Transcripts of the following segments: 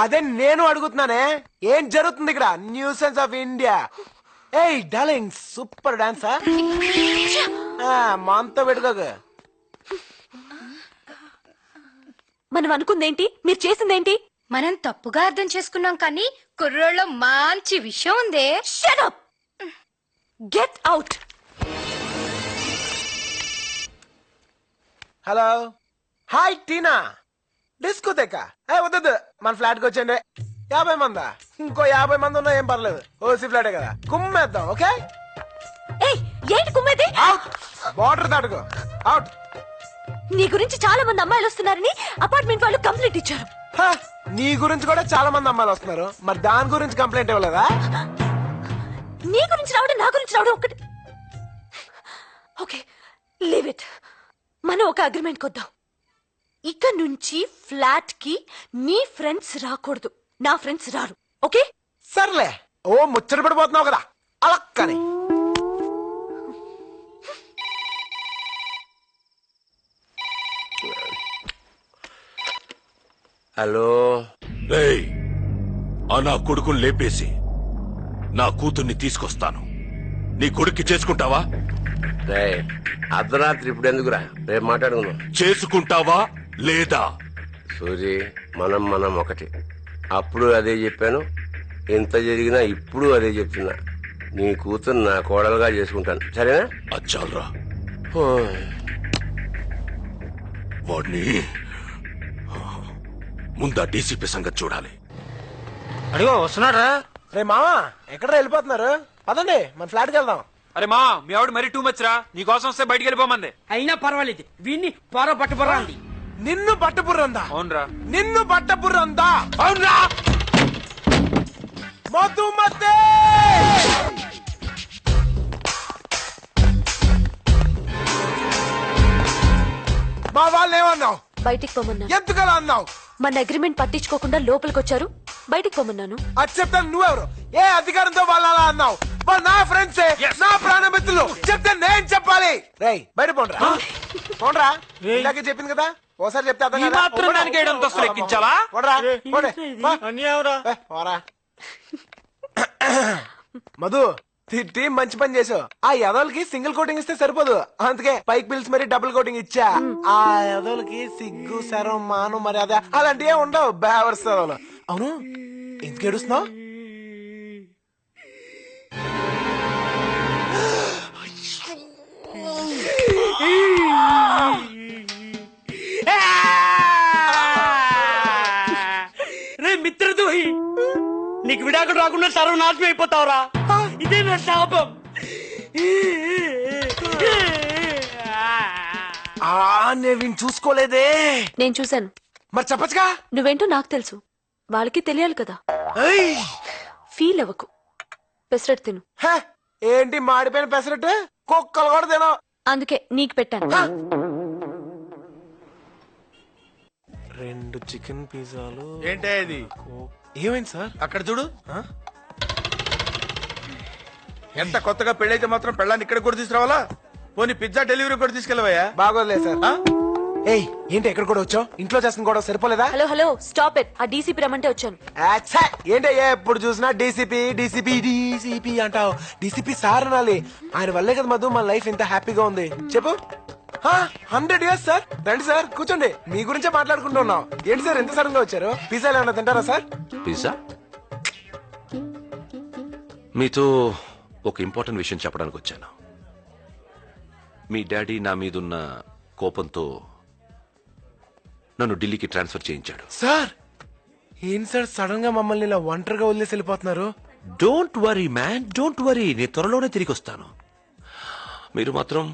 అదే నేను అడుగుతున్నానే, ఏం జరుగుతుంది ఇక్కడ? Nuisance of India. ఏయ్ డార్లింగ్, సూపర్ డాన్సా. మనతో పెట్టుకోక. మనం అనుకుందేంటి, మీరు చేసిందేంటి? మనం తప్పుగా అర్థం చేసుకున్నాం కానీ కుర్రోళ్ళలో మంచి విషయం ఉందే. Shut up! Get out! Hello, hi Tina. Disco తెక్క వద్దు, మన ఫ్లాట్ కి వచ్చండి. 50 మందా? ఇంకో 50 మంది ఉన్నా ఏం పర్లేదు, ఓసీ ఫ్లాటే కదా, కుమ్మేద్దాం. ఓకే? ఏయ్, ఏంటి కుమ్మేది? అవుట్. బార్డర్ దాటుకో. అవుట్. నీ గురించి చాలా మంది అమ్మాయిలు వస్తున్నారని అపార్ట్మెంట్ వాళ్ళు కంప్లైంట్ ఇచ్చారు. నీ గురించి కూడా చాలా మంది అమ్మాయిలు వస్తున్నారు, మరి దాని గురించి కంప్లైంట్ ఇవ్వలేదా? నీ గురించి రావడం, నా గురించి రావడం ఒకటి. Okay, leave it. మనం ఒక అగ్రిమెంట్ కొద్దాం. ఇక నుంచి ఫ్లాట్ కి నీ ఫ్రెండ్స్ రాకూడదు, నా ఫ్రెండ్స్ రారు. ఓకే? సర్లే. ఓ ముచ్చట పడిపోతున్నావు కదా అలక్కని. హలో. రేయ్, ఆ నా కొడుకుని లేపేసి నా కూతుర్ని తీసుకొస్తాను. నీ కొడుక్కి చేసుకుంటావా? రే, అర్ధరాత్రి ఇప్పుడు ఎందుకురా, రేపు మాట్లాడుకుందాం. చేసుకుంటావా లేదా? సూరి, మనం ఒకటి. అప్పుడు అదే చెప్పాను, ఎంత జరిగినా ఇప్పుడు అదే చెప్తున్నా. నీ కూతురు నా కోడలుగా చేసుకుంటాను, సరేనా? అచ్చాలరా, వాడిని ముందా డీసీపీ సంగతి చూడాలి. అడిగో వస్తున్నాడా? రే మామా, ఎక్కడ వెళ్ళిపోతున్నారు? పదండి మన ఫ్లాట్ కి వెళ్దాం. అరే మా, మీ ఆవిడ మరీ టూ మచ్ రా. నీకోసం వస్తే బయటికి వెళ్ళిపోమంది. అయినా పర్వాలేదు, వీడిని పొర పట్టుబరండి. నిన్ను పట్టపుర్రందా? అవునరా. నిన్ను పట్టపుర్రందా? అవునరా. మధుమతే, మా వాళ్ళని ఏమన్నావు? బయటికి పోమన్నాను. ఎందుకలా అన్నావు? మన అగ్రిమెంట్ పట్టించుకోకుండా లోపలికి వచ్చారు, బయటికి పోమన్నాను. అది చెప్తాను. నువ్వెవరు? ఏ అధికారంతో వాళ్ళు అలా అన్నావు? వాళ్ళు నా ఫ్రెండ్సే, నా ప్రాణమిత్రులు. చెప్తే నేను చెప్పాలి. రేయ్ బయట పోండ్రా, పోండ్రా. ఇలాగే చెప్పింది కదా, ఓసారి చెప్తే అర్థం ఈ కాదా? మాత్రం దానికి ఏడు అంతస్తులు ఎక్కించాలా? పోండ్రా, పోండి. పోరా. మధు, తిట్టి మంచి పని చేసావు. ఆ యదవులకి సింగిల్ కోటింగ్ ఇస్తే సరిపోదు, అందుకే పైకి పిలిచి మరి డబుల్ కోటింగ్ ఇచ్చా. ఆ యదవులకి సిగ్గు, శరం, మాను, మర్యాద అలాంటివే ఉండవు. బేవర్స్ యదవులు. అవును, ఎందుకు ఏడుస్తున్నావు? రే మిత్రద్రోహి, నీకు విడాకులు రాకుండా సర్వనాశనం అయిపోతావురా. ఇదే నా శాపం. నేను చూసుకోలేదే. నేను చూశాను. మరి చెప్పచ్చుగా. నువ్వేంటో నాకు తెలుసు, వాళ్ళకి తెలియాలి కదా. ఫీల్ అవ్వకు, పెసరట్టు తిను. ఏంటి మాడిపోయిన పెసరట్టు? కుక్కలు కూడా తినో. అందుకే నీకు పెట్టాను. 2 చికెన్ పిజ్జాలు. ఏంటే ఇది? ఏమైంది సార్? అక్కడ చూడు. ఎంత కొత్తగా పెళ్ళైతే మాత్రం పెళ్ళాన్ని ఇక్కడ కూడా తీసుకురావాలా? పోనీ పిజ్జా డెలివరీ కూడా తీసుకెళ్ళవయ్యా? బాగోలేదు సార్. ఏయ్, ఏంటి ఎక్కడ కూడా వచ్చావు? ఇంట్లో చేస్తున్న కూడా సరిపోలేదా? Hello hello, stop it. ఆ డీసీపీ రమ్మంటే వచ్చాను. ఏంటయ్యా ఎప్పుడు చూసినా డీసీపీ డీసీపీ డీసీపీ అంటావు? డీసీపీ సార్ అనాలి. ఆయన వల్లే కదా మధు మన లైఫ్ ఎంత హ్యాపీగా ఉంది. చెప్పు. 100 years సార్. రండి సార్, కూర్చోండి. మీ గురించే మాట్లాడుకుంటున్నాం. ఏంటి సార్ ఎంత సడన్ గా వచ్చారు? పిజ్జాలు ఏమన్నా తింటారా సార్? పిజ్జా? మీతో ఒక ఇంపార్టెంట్ విషయం చెప్పడానికి వచ్చాను. మీ డాడీ నా మీదున్న కోపంతో నన్ను ఢిల్లీకి ట్రాన్స్ఫర్ చేయించాడు. సార్ ఏం సార్ సడన్ గా మమ్మల్ని ఇలా ఒంటరిగా వదిలేసి వెళ్ళిపోతున్నారు? Don't worry man, don't worry. నేను త్వరలోనే తిరిగి వస్తాను. మీరు మాత్రం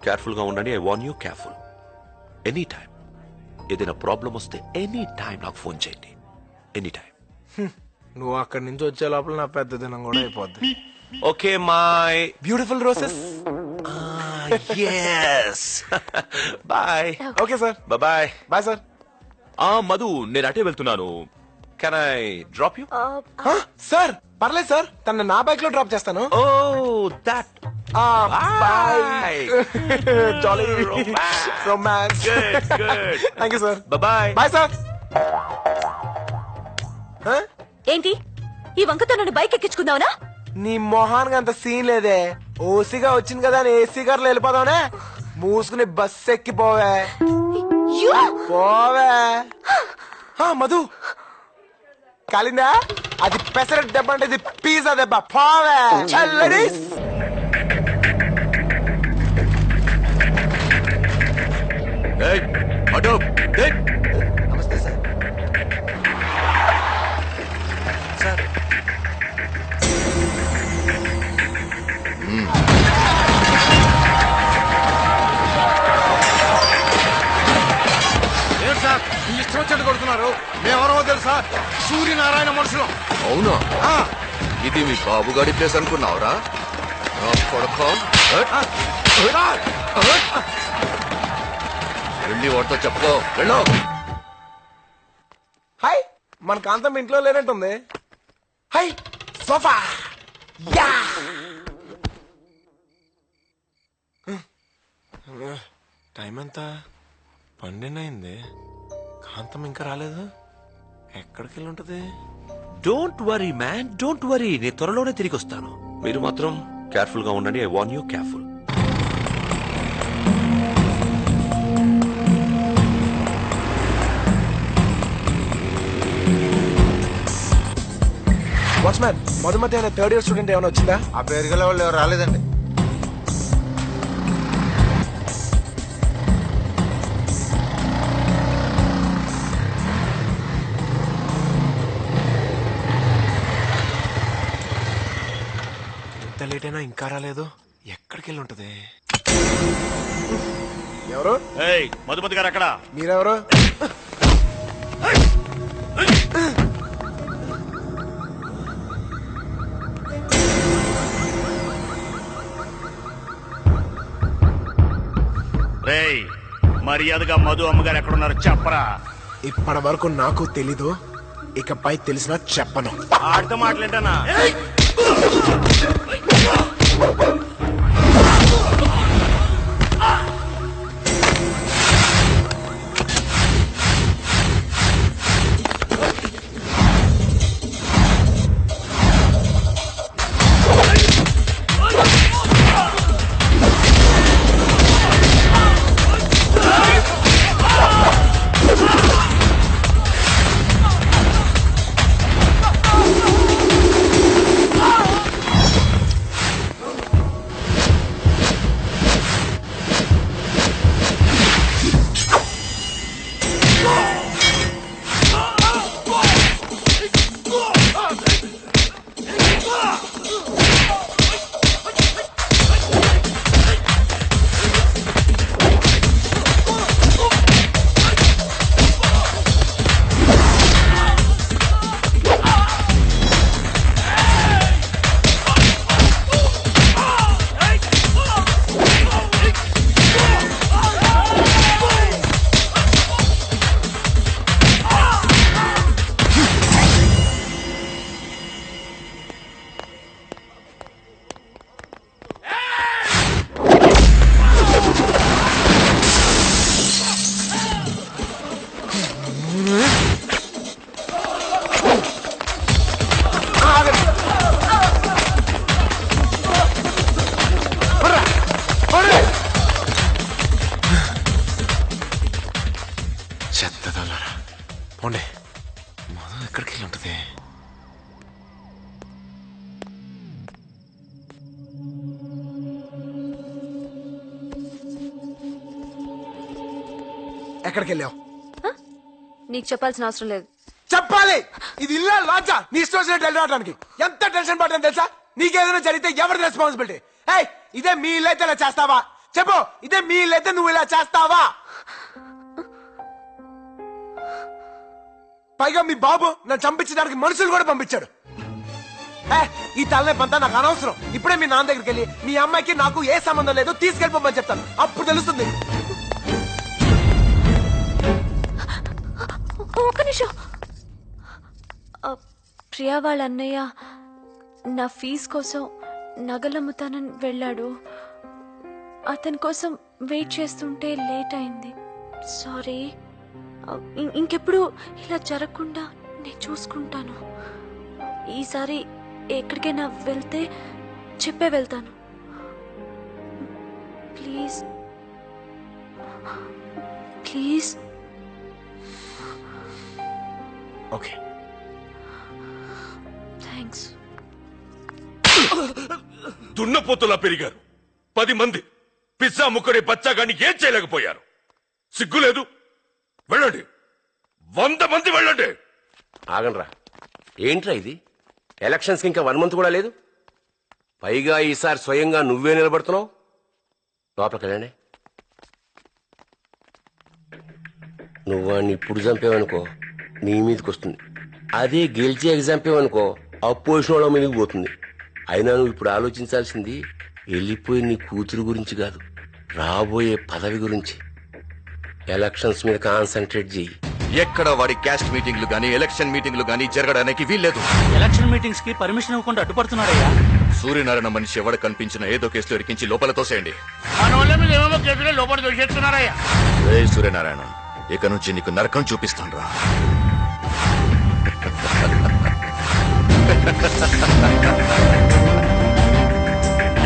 కేర్ఫుల్ గా ఉండండి. I warn you, careful. Any time ఏదైనా ప్రాబ్లం వస్తే ఎనీ టైం నాకు ఫోన్ చేయండి. Any time. నువ్వు అక్కడి నుంచి వచ్చే లోపల నా పెద్ద దినం కూడా అయిపోద్ది. Okay my beautiful roses. yes. Bye. Okay sir. Bye. Bye sir. Madhu, నేను అటే వెళ్తున్నాను. Can I drop you? Sir పర్లేదు సార్, తన నా బైక్ లో డ్రాప్ చేస్తాను. Oh that. Bye. Jolly romance. Good. Thank you sir. Bye. Bye sir. ఆ? ఏంటి ఈ వంకతో నన్ను బైక్ ఎక్కించుకుందావనా? నీ మొహానికి అంత సీన్ లేదే. ఓసీగా వచ్చింది కదా అని ఏసీ కార్లో వెళ్ళిపోదావనే. మూసుకుని బస్ ఎక్కిపోవే యూ! పోవే. మధు కాలిందా? అది పెసరట్ దెబ్బ అంటే ఇది పిజ్జా దెబ్బ. పోవే చల్లడి. నమస్తే సార్. సార్ ఏంటి సార్ ఈ ఇష్టం వచ్చేట్టు కొడుతున్నారు? మేమెవరో తెలుసా? సూర్యనారాయణ మనుషులు. అవునా? ఇది మీ బాబు గారి ప్లేస్ అనుకున్నావురా? నా కొడుకు. వెళ్ళి వాడితో చెప్పుకో. వెళ్ళు. హాయ్, మన కాంతం ఇంట్లో లేనట్టుంది. Hi sofa. యా టైం ఎంత? 12 అయింది. కాంతం ఇంకా రాలేదు. ఎక్కడికి వెళ్ళి ఉంటది? Don't worry man, don't worry, నేను త్వరలోనే తిరిగి వస్తాను. మీరు మాత్రం కేర్ఫుల్ గా ఉండండి. I warn you, careful. Watchman, Madhumathi అనే 3rd year స్టూడెంట్ ఏమైనా వచ్చిందా? ఆ పేరు గల వాళ్ళు ఎవరు రాలేదండి. ఎంత లేట్ అయినా ఇంకా రాలేదు. ఎక్కడికి వెళ్ళి ఉంటది? ఎవరు? మధుమతి గారు అక్కడ. మీరెవరు? రేయ్, మర్యాదగా మధు అమ్మగారు ఎక్కడున్నారు చెప్పరా. ఇప్పటి వరకు నాకు తెలీదు, ఇకపై తెలిసినా చెప్పను. ఆడితో మాట్లాంటానా? చెత్తదల్లారా పోండి. మధు ఎక్కడికి వెళ్ళి ఉంటది? ఎక్కడికి వెళ్ళావు? నీకు చెప్పాల్సిన అవసరం లేదు. చెప్పాలి. ఇది ఇల్లా లాడ్జా? నీ ఇష్టం వచ్చినట్టు వెళ్ళడానికి ఎంత టెన్షన్ పడ్డాను తెలుసా? నీకేదైనా జరిగితే ఎవరి రెస్పాన్సిబిలిటీ? ఇదే మీ ఇల్లు అయితే ఇలా చేస్తావా? చెప్పు, ఇదే మీ ఇల్లు అయితే నువ్వు ఇలా చేస్తావా? పైగా మీ బాబు నన్ను చంపించడానికి మనుషులు కూడా పంపించాడు. ఈ తలనొప్పంతా నాకు అనవసరం. ఇప్పుడే మీ నాన్న దగ్గరికి వెళ్ళి మీ అమ్మాయికి నాకు ఏ సంబంధం లేదు, తీసుకెళ్ళిపోమని చెప్తాను. అప్పుడు తెలుస్తుంది. ఒక్క నిమిషం. ప్రియా వాళ్ళ అన్నయ్య నా ఫీజు కోసం నగలమ్ముతానని వెళ్ళాడు. అతని కోసం వెయిట్ చేస్తుంటే లేట్ అయింది. సారీ. ఇంకెప్పుడు ఇలా జరగకుండా నేను చూసుకుంటాను. ఈసారి ఎక్కడికైనా వెళ్తే చెప్పే వెళ్తాను. Please please. ఓకే. థ్యాంక్స్. దున్నపోతులా పెరిగారు. 10 మంది పిజ్జా ముక్కడే బచ్చాగాని ఏం చేయలేకపోయారు. సిగ్గులేదు? వెళ్ళండి, 100 మంది వెళ్ళండి. ఆగండ్రా, ఏంట్రా ఇది? ఎలక్షన్స్ ఇంకా 1 మంత్ కూడా లేదు. పైగా ఈసారి స్వయంగా నువ్వే నిలబడుతున్నావు. లోపలికి వెళ్ళండి. నువ్వు వాడిని ఇప్పుడు చంపేవనుకో నీ మీదకి వస్తుంది. అదే గెలిచి ఎగ్జాంపేవనుకో అపోజిషన్ వాళ్ళ మీదకి పోతుంది. అయినా నువ్వు ఇప్పుడు ఆలోచించాల్సింది వెళ్ళిపోయి నీ కూతురు గురించి కాదు, రాబోయే పదవి గురించి. ఎలక్షన్స్ మీద కాన్సన్ట్రేట్ చెయ్యి. ఎక్కడ వాడి క్యాస్ట్ మీటింగ్లు గానీ ఎలక్షన్ మీటింగ్లు గానీ జరగడానికి వీల్లేదు. ఎలక్షన్ మీటింగ్స్ కి పర్మిషన్ ఇవ్వకుండా అడ్డుపడుతున్నాడయ్యా. సూర్యనారాయణ మనిషి ఎవడ కనిపించిన ఏదో కేసులో ఇరికించి లోపల తోసేయండి. మన వాళ్ళ మీద ఏమేమో కేసులో లోపల దోషేస్తున్నారయ్యా. రే సూర్యనారాయణ, ఇక నుంచి నీకు నరకం చూపిస్తాను రా.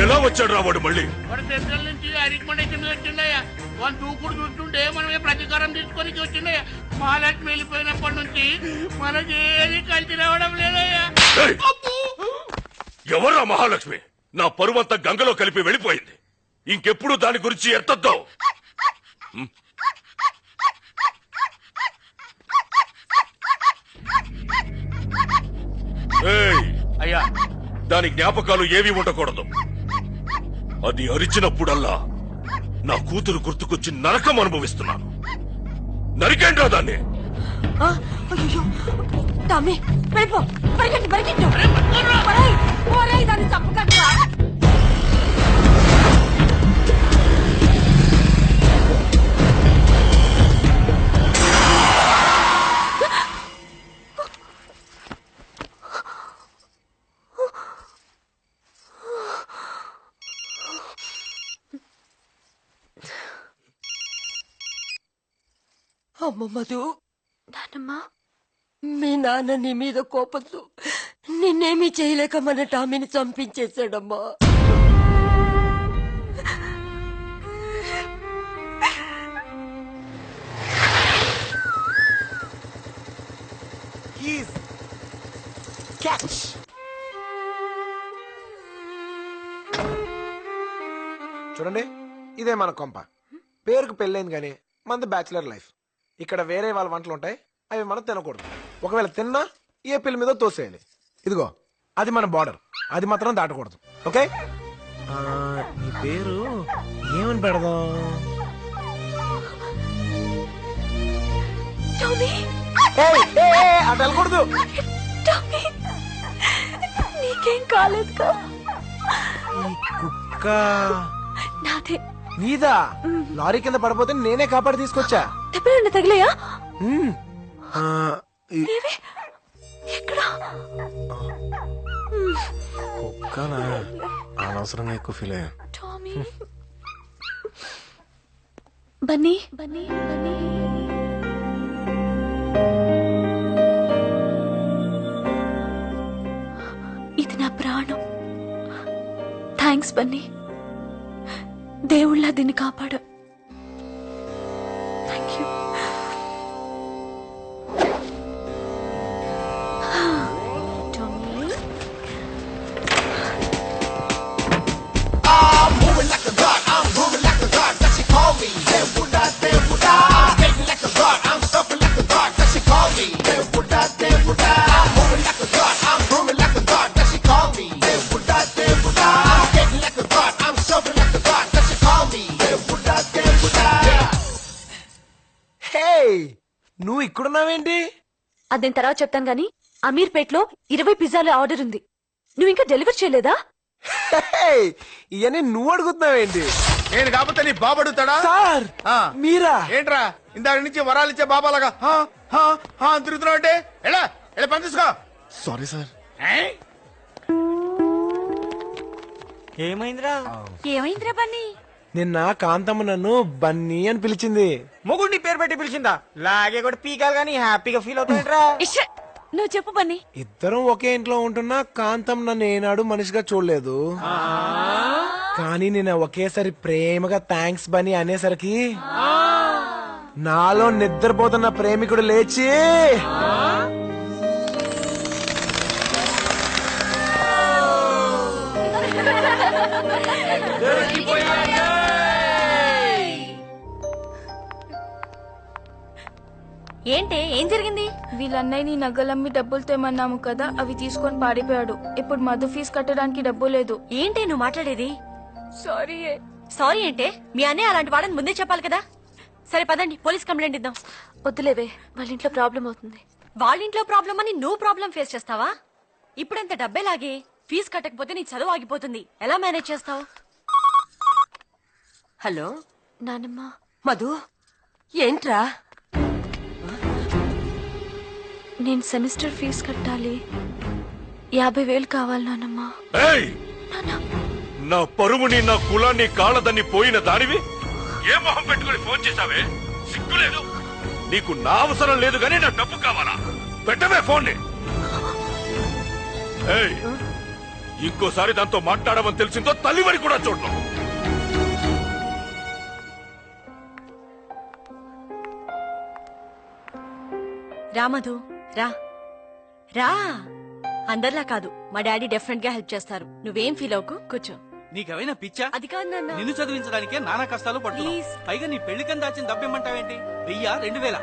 ఎలా వచ్చాడు రా వాడు మళ్ళీ? సెంట్రల్ నుంచి రికమెండేషన్ వచ్చిందయ్యా. వాళ్ళు దూకుడు చూస్తుంటే మనమే ప్రతీకారం తీసుకొని వచ్చిందయ్యా. మహాలక్ష్మి వెళ్ళిపోయినప్పటి నుంచి మనకి ఏది కలిసి రావడం లేదయ్యా. ఏయ్! ఎవర్రా మహాలక్ష్మి? నా పరువంతా గంగలో కలిపి వెళ్ళిపోయింది. ఇంకెప్పుడు దాని గురించి ఎత్తద్దు. ఏయ్! అయ్యా, దాని జ్ఞాపకాలు ఏవి ఉండకూడదు. అది అరిచినప్పుడల్లా నా కూతురు గుర్తుకొచ్చి నరకం అనుభవిస్తున్నాను. నరికేంట్రా దాన్ని? అయ్యో టామీ, వెళ్ళిపో. పరిగెట్టు పరిగెట్టు. ఒరేయ్, దాన్ని చంపకట్రా. అమ్మ మధు, నాన్నమ్మా, మీ నాన్న నీ మీద కోపంతో నిన్నేమీ చేయలేక మన టామీని చంపించేశాడమ్మా. చూడండి, ఇదే మన కొంప. పేరుకు పెళ్ళైంది కానీ మనది బ్యాచిలర్ లైఫ్. ఇక్కడ వేరే వాళ్ళ వంటలు ఉంటాయి, అవి మనం తినకూడదు. ఒకవేళ తిన్నా ఏ పిల్ల మీద తోసేయాలి. ఇదిగో అది మన బార్డర్, అది మాత్రం దాటకూడదు. ఓకే? నీ పేరు ఏమని పెడదాం? టామీ, అటు వెళ్ళకూడదు. టామీ, నీకేం కాలేదుగా? ఈ కుక్క నాదే. నీదా? లారీ కింద పడిపోతే నేనే కాపాడి తీసుకొచ్చా. దెబ్బలు తగిలేయా? ఏవి? ఎక్కడా? కుక్కనా? అనవసరంగా ఎక్కువ ఫీల్ అయ్యా. టామీ. బన్నీ బన్నీ బన్నీ. ఇది నా ప్రాణం. థ్యాంక్స్ బన్నీ. దేవుళ్ళ దీన్ని కాపాడు. Thank you. నువ్వు ఇక్కడున్నావేంటి? అదేం తర్వాత చెప్తాను గానీ, అమీర్పేట్లో 20 పిజ్జాల ఆర్డర్ ఉంది. నువ్వు ఇంకా డెలివర్ చేయలేదా? ఇవన్నీ నువ్వు అడుగుతున్నావేంటి? నేను కాకపోతే నీ బాబు అడుగుతాడా? సార్, మీరా? ఏంట్రా ఇందాక నుంచి వరాలు ఇచ్చే బాబాలాగా తిరుగుతున్నావు అంటే? ఎలా ఎలా పని తీసుకో. Sorry sir. ఏమైందిరా? ఏమైందిరా బన్నీ? నిన్న కాంతమ్మ నన్ను బన్నీ అని పిలిచింది. మొగుడిని పేరు పెట్టి పిలిచిందా? లాగే కూడా పీకాలు గానీ హ్యాపీగా ఫీల్ అవుతాయంట్రా. నువ్వు చెప్పు బన్నీ. ఇద్దరం ఒకే ఇంట్లో ఉంటున్నా కాంతం నన్ను ఏనాడు మనిషిగా చూడలేదు. కానీ నేను ఒకేసారి ప్రేమగా థ్యాంక్స్ బని అనేసరికి నాలో నిద్రపోతున్న ప్రేమికుడు లేచి ఏంటే ఏం జరిగింది? వీళ్ళన్నయ్య నీ నగలమ్మి డబ్బులు తెమ్మన్నాము కదా, అవి తీసుకొని పారిపోయాడు. ఇప్పుడు మధు ఫీజు కట్టడానికి డబ్బు లేదు. ఏంటి నువ్వు మాట్లాడేది? సారీ. సారీ ఏంటే? మీ అన్నయ్య అలాంటి వాడని ముందే చెప్పాలి కదా. సరే పదండి, పోలీస్ కంప్లైంట్ ఇద్దాం. వద్దులేవే, వాళ్ళ ఇంట్లో ప్రాబ్లం అవుతుంది. వాళ్ళ ఇంట్లో ప్రాబ్లం అని నువ్వు ప్రాబ్లం ఫేస్ చేస్తావా? ఇప్పుడెంత డబ్బే లాగే ఫీజు కట్టకపోతే నీ చదువు ఆగిపోతుంది. ఎలా మేనేజ్ చేస్తావు? హలో నానమ్మ. మధు, ఏంట్రా? నేను సెమిస్టర్ ఫీజు కట్టాలి. 50,000 కావాలి నానమ్మ. ఏయ్! నా పరువుని నా కులాన్ని కాళ్ళదని పోయిన దానివి ఏ మొహం పెట్టుకుని ఫోన్ చేశావే? సిగ్గులేదు నీకు? నా అవసరం లేదు గానీ నా డబ్బు కావాలా? పెట్టవే ఫోన్ని. ఏయ్! ఇంకోసారి దాంతో మాట్లాడమని తెలిసిందో తల్లివరి కూడా చూడను. రా మధు, రా రా. అందరిలా కాదు, మా డాడీ డెఫినెట్ గా హెల్ప్ చేస్తారు. నువ్వేం ఫీల్ అవ్వకు, కూర్చో. నీకేమైనా పిచ్చా? అది కాదు నాన్న. నిన్ను చదివించడానికే నానా కష్టాలు పడుతున్నావు. Please. పైగా నీ పెళ్లికని దాచిన డబ్బేమంటావేంటి? 1000, 2000?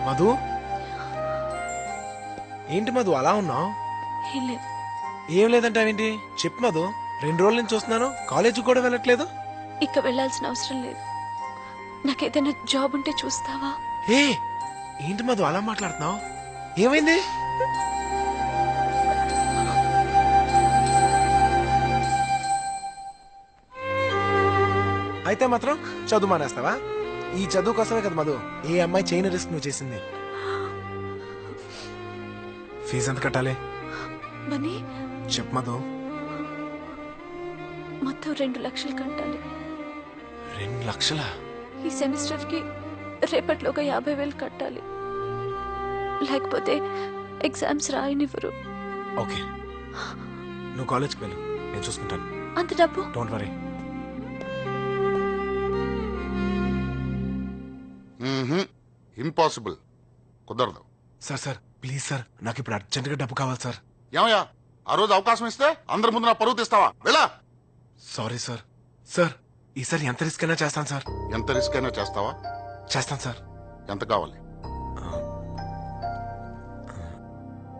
మధు, ఏంటి మధు అలా ఉన్నావు? ఏం లేదు. ఏం లేదంటావేంటి? చెప్పు మధు. 2 రోజుల నుంచి చూస్తున్నాను, కాలేజీకి కూడా వెళ్ళట్లేదు. ఇక వెళ్లాల్సిన అవసరం లేదు. నాకేదైనా జాబ్ ఉంటే చూస్తావా? ఏ ఏంటి మధు అలా మాట్లాడుతున్నావు? ఏమైంది? అయితే మాత్రం చదువు మానేస్తావా? ఈ చదువు కోసమే కదా మధు ఏ అమ్మాయి చేయని రిస్క్ నువ్వు చేసింది. ఫీజు ఎంత కట్టాలి? మనీ చెప్పు మధు. మొత్తం 2 లక్షలు కట్టాలి. 2 లక్షలా? ఈ సెమిస్టర్ కి రేపట్లోగా 50,000 కట్టాలి. లేకపోతే ఎగ్జామ్స్ రాయనివ్వరు. ఓకే, నువ్వు కాలేజ్కి వెళ్ళు, నేను చూసుకుంటాను. అంత డబ్బు? Don't worry. ఇంపాసిబుల్, కుదరదు. సార్ ప్లీజ్ సార్, నాకు ఇప్పుడు అర్జెంటుగా డబ్బు కావాలి సార్. ఏమయ్యా, ఆ రోజు అవకాశం ఇస్తే అందరి ముందు నా పరువు తీస్తావా? వెళ్ళా. Sorry sir. సార్ ఈసారి ఎంత రిస్క్ అయినా చేస్తాను సార్. ఎంత రిస్క్ అయినా చేస్తావా? చేస్తాను సార్. ఎంత కావాలి?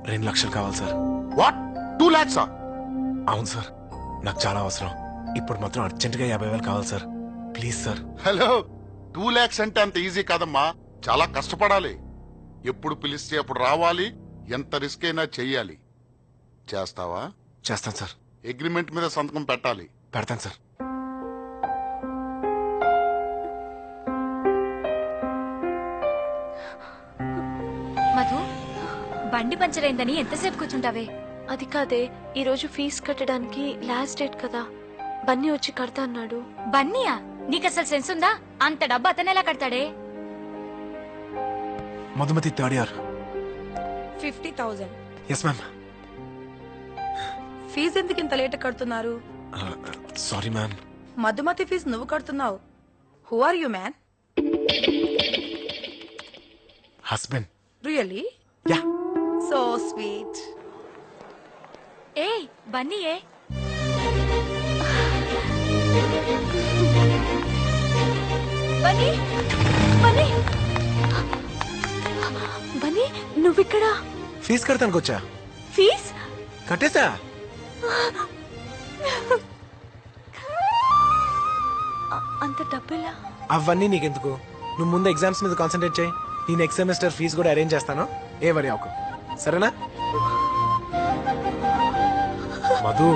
2 లక్షలు కావాలి సార్. What, 2 lakhs? అవును సార్, నాకు చాలా అవసరం. ఇప్పుడు మాత్రం అర్జెంటుగా 50,000 కావాలి sir. Please sir. Hello, 2 lakhs అంటే అంత ఈజీ కాదమ్మా, చాలా కష్టపడాలి. ఎప్పుడు పిలిస్తే అప్పుడు రావాలి, ఎంత రిస్క్ అయినా చెయ్యాలి. చేస్తావా? చేస్తాను సార్. అగ్రిమెంట్ మీద సంతకం పెట్టాలి. పెడతాను సార్. మధు, బండి పంచర్ అయిందని ఎంతసేపు కూర్చుంటావే? అది కాదే, ఈ రోజు ఫీజు కట్టడానికి లాస్ట్ డేట్ కదా. బన్నీ వచ్చి కడతా అన్నాడు. బన్నీయా? నీకసలు సెన్స్ ఉందా? అంత డబ్బు అతనేలా కడతాడే? Madhumathi 3rd year. 50,000. Yes ma'am. Fees ఎందుకు ఇంత లేట్ కడుతున్నారు? Sorry ma'am. మధుమతి ఫీజు నువ్వు కడుతున్నావు. Who are you man? Husband. Really? Yeah. So sweet. ఏ బన్నీయే? బన్నీ, బన్నీ, బన్నీ, నువ్విక్కడ? ఫీజు కడతానికి వచ్చా. ఫీజ్ కట్టేసా. అంత డబ్బులా? అవన్నీ నీకెందుకు, నువ్వు ముందు ఎగ్జామ్స్ మీద కాన్సన్ట్రేట్ చేయి. ఈ నెక్స్ట్ సెమిస్టర్ ఫీజు కూడా అరేంజ్ చేస్తాను, ఏ వరి అవ్వకు, సరేనా? మధు,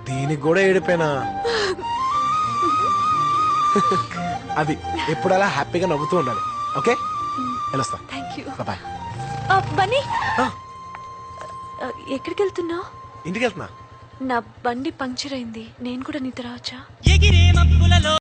దీనికి కూడా ఏడిపోయినా. అది ఎప్పుడు అలా హ్యాపీగా నవ్వుతూ ఉండాలి, ఓకే వెళ్ళొస్తా థ్యాంక్ యూ బాయ్. బన్నీ ఎక్కడికి వెళ్తున్నావు? ఇంటికి వెళ్తున్నా. నా బండి పంక్చర్ అయింది, నేను కూడా నీతో రావచ్చా?